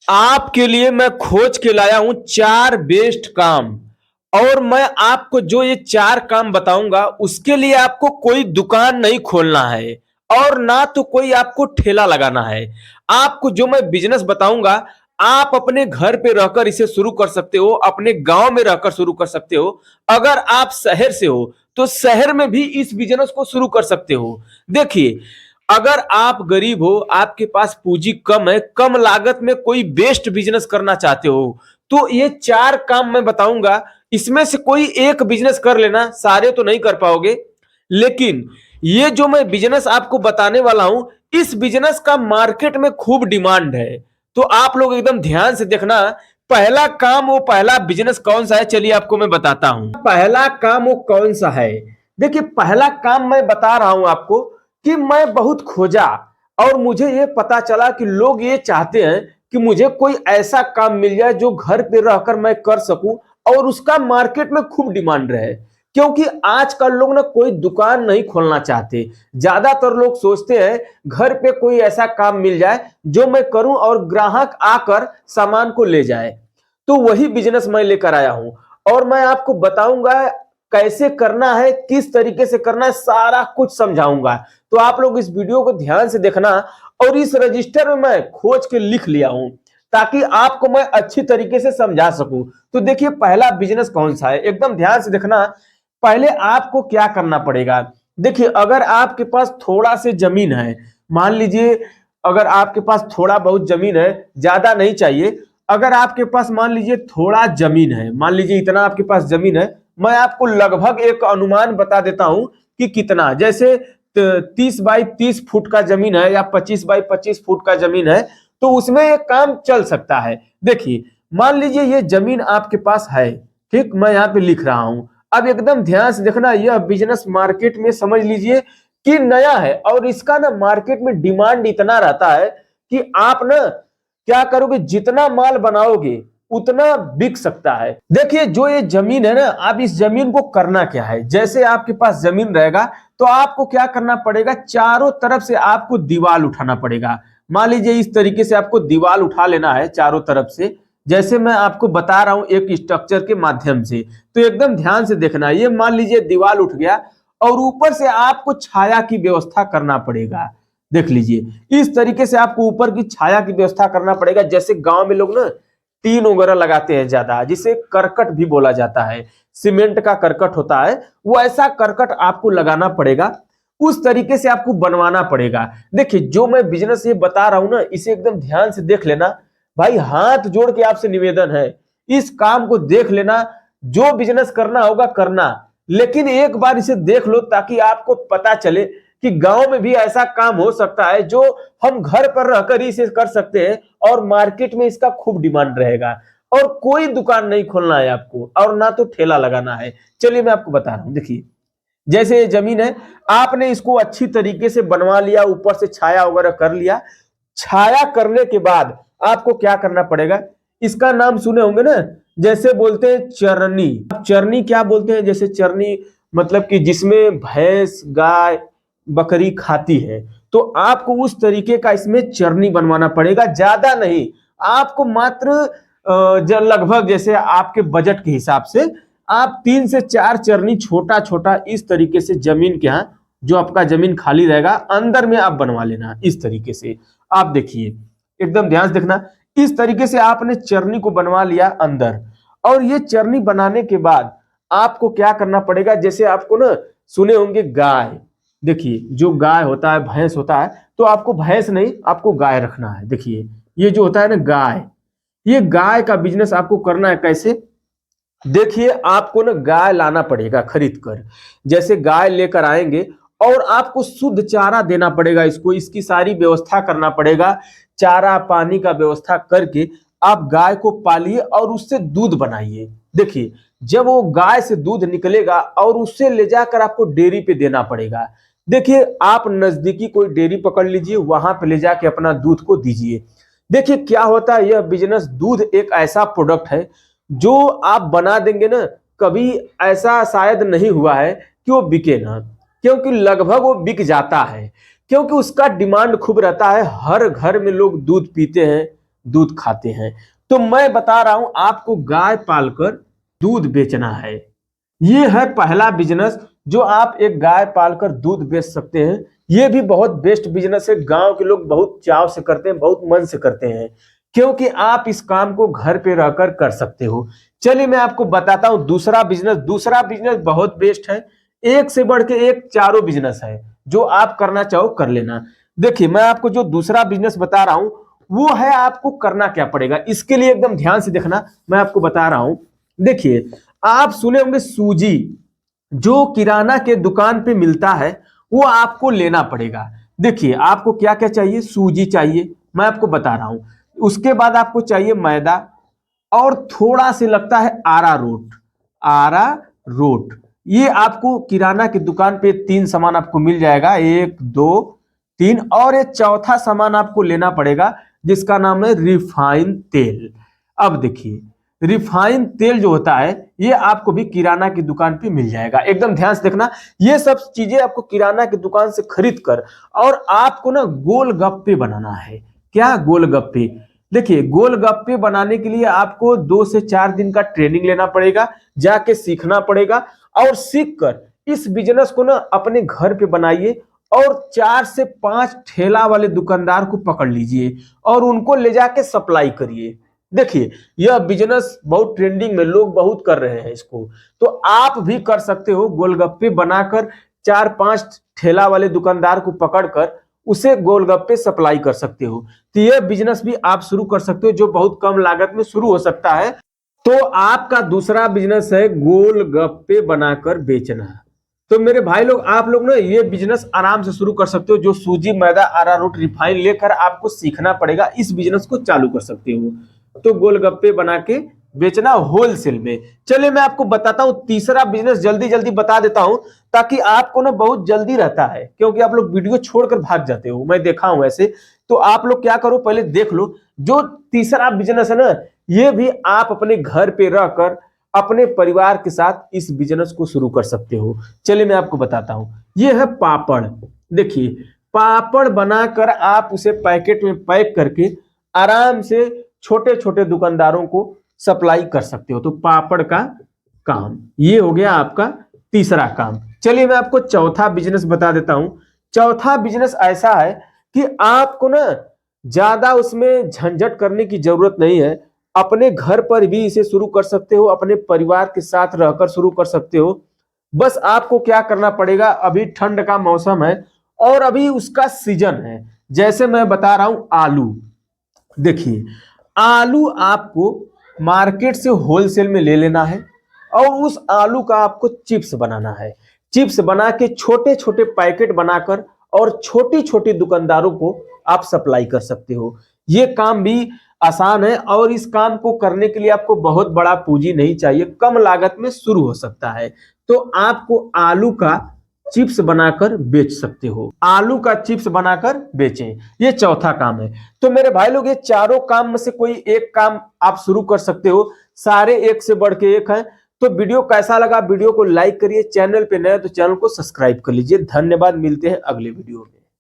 आपके लिए मैं खोज के लाया हूं 4 बेस्ट काम। और मैं आपको जो ये 4 काम बताऊंगा उसके लिए आपको कोई दुकान नहीं खोलना है और ना तो कोई आपको ठेला लगाना है। आपको जो मैं बिजनेस बताऊंगा आप अपने घर पे रहकर इसे शुरू कर सकते हो, अपने गांव में रहकर शुरू कर सकते हो। अगर आप शहर से हो तो शहर में भी इस बिजनेस को शुरू कर सकते हो। देखिए, अगर आप गरीब हो, आपके पास पूंजी कम है, कम लागत में कोई बेस्ट बिजनेस करना चाहते हो, तो ये 4 काम मैं बताऊंगा। इसमें से कोई एक बिजनेस कर लेना, सारे तो नहीं कर पाओगे। लेकिन ये जो मैं बिजनेस आपको बताने वाला हूं, इस बिजनेस का मार्केट में खूब डिमांड है। तो आप लोग एकदम ध्यान से देखना। पहला काम, वो पहला बिजनेस कौन सा है, चलिए आपको मैं बताता हूं। पहला काम वो कौन सा है? देखिए, पहला काम मैं बता रहा हूं आपको कि मैं बहुत खोजा और मुझे ये पता चला कि लोग ये चाहते हैं कि मुझे कोई ऐसा काम मिल जाए जो घर पे रहकर मैं कर सकूं और उसका मार्केट में खूब डिमांड रहे। क्योंकि आजकल लोग ना कोई दुकान नहीं खोलना चाहते। ज्यादातर लोग सोचते हैं घर पे कोई ऐसा काम मिल जाए जो मैं करूं और ग्राहक आकर सामान को ले जाए। तो वही बिजनेस मैं लेकर आया हूं और मैं आपको बताऊंगा कैसे करना है, किस तरीके से करना है, सारा कुछ समझाऊंगा। तो आप लोग इस वीडियो को ध्यान से देखना। और इस रजिस्टर में मैं खोज के लिख लिया हूं ताकि आपको मैं अच्छी तरीके से समझा सकूं। तो देखिए, पहला बिजनेस कौन सा है, एकदम ध्यान से देखना। पहले आपको क्या करना पड़ेगा? देखिए, अगर आपके पास थोड़ा से जमीन है, मान लीजिए अगर आपके पास थोड़ा बहुत जमीन है, ज्यादा नहीं चाहिए। अगर आपके पास मान लीजिए थोड़ा जमीन है, मान लीजिए इतना आपके पास जमीन है, मैं आपको लगभग एक अनुमान बता देता हूं कि कितना। जैसे 30 बाई 30 फुट का जमीन है या 25 बाई 25 फुट का जमीन है, तो उसमें एक काम चल सकता है। देखिए, मान लीजिए ये जमीन आपके पास है, ठीक, मैं यहाँ पे लिख रहा हूं। अब एकदम ध्यान से देखना, यह बिजनेस मार्केट में समझ लीजिए कि नया है और इसका ना मार्केट में डिमांड इतना रहता है कि आप ना क्या करोगे, जितना माल बनाओगे उतना बिक सकता है। देखिए, जो ये जमीन है ना, आप इस जमीन को करना क्या है, जैसे आपके पास जमीन रहेगा तो आपको क्या करना पड़ेगा, चारों तरफ से आपको दीवार उठाना पड़ेगा। मान लीजिए इस तरीके से आपको दीवार उठा लेना है चारों तरफ से, जैसे मैं आपको बता रहा हूं एक स्ट्रक्चर के माध्यम से। तो एकदम ध्यान से देखना, ये मान लीजिए दीवार उठ गया और ऊपर से आपको छाया की व्यवस्था करना पड़ेगा। देख लीजिए, इस तरीके से आपको ऊपर की छाया की व्यवस्था करना पड़ेगा। जैसे गांव में लोग ना टीन वगैरह लगाते हैं ज्यादा, जिसे करकट भी बोला जाता है, सीमेंट का करकट होता है, वो ऐसा करकट आपको लगाना पड़ेगा। उस तरीके से आपको बनवाना पड़ेगा। देखिए, जो मैं बिजनेस ये बता रहा हूं ना, इसे एकदम ध्यान से देख लेना भाई। हाथ जोड़ के आपसे निवेदन है, इस काम को देख लेना। जो बिजनेस करना होगा करना, लेकिन एक बार इसे देख लो ताकि आपको पता चले कि गांव में भी ऐसा काम हो सकता है जो हम घर पर रहकर ही इसे कर सकते हैं और मार्केट में इसका खूब डिमांड रहेगा। और कोई दुकान नहीं खोलना है आपको और ना तो ठेला लगाना है। चलिए मैं आपको बता रहा हूं। देखिए, जैसे ये जमीन है, आपने इसको अच्छी तरीके से बनवा लिया, ऊपर से छाया वगैरह कर लिया। छाया करने के बाद आपको क्या करना पड़ेगा, इसका नाम सुने होंगे ना, जैसे बोलते हैं चरनी। चरनी क्या बोलते हैं, जैसे चरनी मतलब कि जिसमें भैंस गाय बकरी खाती है, तो आपको उस तरीके का इसमें चरनी बनवाना पड़ेगा। ज्यादा नहीं, आपको मात्र लगभग जैसे आपके बजट के हिसाब से आप 3 से 4 चरनी छोटा छोटा इस तरीके से जमीन के यहाँ, जो आपका जमीन खाली रहेगा अंदर में आप बनवा लेना। इस तरीके से आप देखिए, एकदम ध्यान से देखना। इस तरीके से आपने चरनी को बनवा लिया अंदर। और ये चरनी बनाने के बाद आपको क्या करना पड़ेगा, जैसे आपको ना सुने होंगे गाय। देखिए, जो गाय होता है, भैंस होता है, तो आपको भैंस नहीं, आपको गाय रखना है। देखिए, ये जो होता है ना गाय, ये गाय का बिजनेस आपको करना है। कैसे? देखिए, आपको ना गाय लाना पड़ेगा खरीद कर। जैसे गाय लेकर आएंगे और आपको शुद्ध चारा देना पड़ेगा इसको, इसकी सारी व्यवस्था करना पड़ेगा। चारा पानी का व्यवस्था करके आप गाय को पालिए और उससे दूध बनाइए। देखिए, जब वो गाय से दूध निकलेगा और उससे ले जाकर आपको डेयरी पे देना पड़ेगा। देखिए, आप नजदीकी कोई डेयरी पकड़ लीजिए, वहां पे ले जाके अपना दूध को दीजिए। देखिए क्या होता है, यह बिजनेस, दूध एक ऐसा प्रोडक्ट है जो आप बना देंगे ना, कभी ऐसा शायद नहीं हुआ है कि वो बिके ना, क्योंकि लगभग वो बिक जाता है। क्योंकि उसका डिमांड खूब रहता है, हर घर में लोग दूध पीते हैं, दूध खाते हैं। तो मैं बता रहा हूं आपको गाय पालकर दूध बेचना है। ये है पहला बिजनेस जो आप एक गाय पालकर दूध बेच सकते हैं। ये भी बहुत बेस्ट बिजनेस है, गांव के लोग बहुत चाव से करते हैं, बहुत मन से करते हैं, क्योंकि आप इस काम को घर पे रहकर कर सकते हो। चलिए मैं आपको बताता हूं दूसरा बिजनेस। दूसरा बिजनेस बहुत बेस्ट है, एक से बढ़ के एक चारों बिजनेस है, जो आप करना चाहो कर लेना। देखिए मैं आपको जो दूसरा बिजनेस बता रहा हूं वो है, आपको करना क्या पड़ेगा इसके लिए एकदम ध्यान से देखना, मैं आपको बता रहा हूं। देखिए आप सुने होंगे सूजी, जो किराना के दुकान पे मिलता है वो आपको लेना पड़ेगा। देखिए आपको क्या क्या चाहिए, सूजी चाहिए, मैं आपको बता रहा हूं। उसके बाद आपको चाहिए मैदा, और थोड़ा से लगता है आरा रोट। आरा रोट ये आपको किराना की दुकान पे तीन सामान आपको मिल जाएगा, एक दो तीन, और एक चौथा सामान आपको लेना पड़ेगा जिसका नाम है रिफाइन तेल। अब देखिए रिफाइन तेल जो होता है ये आपको भी किराना की दुकान पे मिल जाएगा, एकदम ध्यान से देखना। ये सब चीजें आपको किराना की दुकान से खरीद कर, और आपको ना गोलगप्पे बनाना है। क्या गोलगप्पे? देखिए गोलगप्पे बनाने के लिए आपको 2 से 4 दिन का ट्रेनिंग लेना पड़ेगा, जाके सीखना पड़ेगा, और सीख कर इस बिजनेस को ना अपने घर पे बनाइए, और 4 से 5 ठेला वाले दुकानदार को पकड़ लीजिए और उनको ले जाके सप्लाई करिए। देखिए यह बिजनेस बहुत ट्रेंडिंग में, लोग बहुत कर रहे हैं इसको, तो आप भी कर सकते हो। गोलगप्पे बनाकर 4-5 ठेला वाले दुकानदार को पकड़कर उसे गोलगप्पे सप्लाई कर सकते हो। तो यह बिजनेस भी आप शुरू कर सकते हो, जो बहुत कम लागत में शुरू हो सकता है। तो आपका दूसरा बिजनेस है गोलगप्पे बनाकर बेचना। तो मेरे भाई लोग, आप लोग ना ये बिजनेस आराम से शुरू कर सकते हो। जो सूजी, मैदा, अरारोट, रिफाइन लेकर आपको सीखना पड़ेगा, इस बिजनेस को चालू कर सकते हो। तो गोलगप्पे बना के बेचना होलसेल में। चलिए मैं आपको बताता हूं तीसरा बिजनेस, जल्दी जल्दी बता देता हूं, ताकि आपको ना बहुत जल्दी रहता है, क्योंकि आप लोग वीडियो छोड़कर भाग जाते हो, मैं देखा हूं ऐसे। तो आप लोग क्या करो, पहले देख लो। जो तीसरा बिजनेस है ना, ये भी आप अपने घर पे रहकर अपने परिवार के साथ इस बिजनेस को शुरू कर सकते हो। चलिए मैं आपको बताता हूं। ये है पापड़। देखिए पापड़ बनाकर आप उसे पैकेट में पैक करके आराम से छोटे छोटे दुकानदारों को सप्लाई कर सकते हो। तो पापड़ का काम ये हो गया आपका तीसरा काम। चलिए मैं आपको चौथा बिजनेस बता देता हूं। चौथा बिजनेस ऐसा है कि आपको ना ज्यादा उसमें झंझट करने की जरूरत नहीं है, अपने घर पर भी इसे शुरू कर सकते हो, अपने परिवार के साथ रहकर शुरू कर सकते हो। बस आपको क्या करना पड़ेगा, अभी ठंड का मौसम है और अभी उसका सीजन है। जैसे मैं बता रहा हूं आलू। देखिए आलू आपको मार्केट से होलसेल में ले लेना है, और उस आलू का आपको चिप्स बनाना है। चिप्स बना के छोटे छोटे पैकेट बनाकर और छोटी छोटी दुकानदारों को आप सप्लाई कर सकते हो। ये काम भी आसान है, और इस काम को करने के लिए आपको बहुत बड़ा पूंजी नहीं चाहिए, कम लागत में शुरू हो सकता है। तो आपको आलू का चिप्स बनाकर बेच सकते हो, आलू का चिप्स बनाकर बेचें, ये चौथा काम है। तो मेरे भाई लोग, ये चारों काम में से कोई एक काम आप शुरू कर सकते हो, सारे एक से बढ़ के एक हैं। तो वीडियो कैसा लगा, वीडियो को लाइक करिए, चैनल पे नए तो चैनल को सब्सक्राइब कर लीजिए। धन्यवाद, मिलते हैं अगले वीडियो में।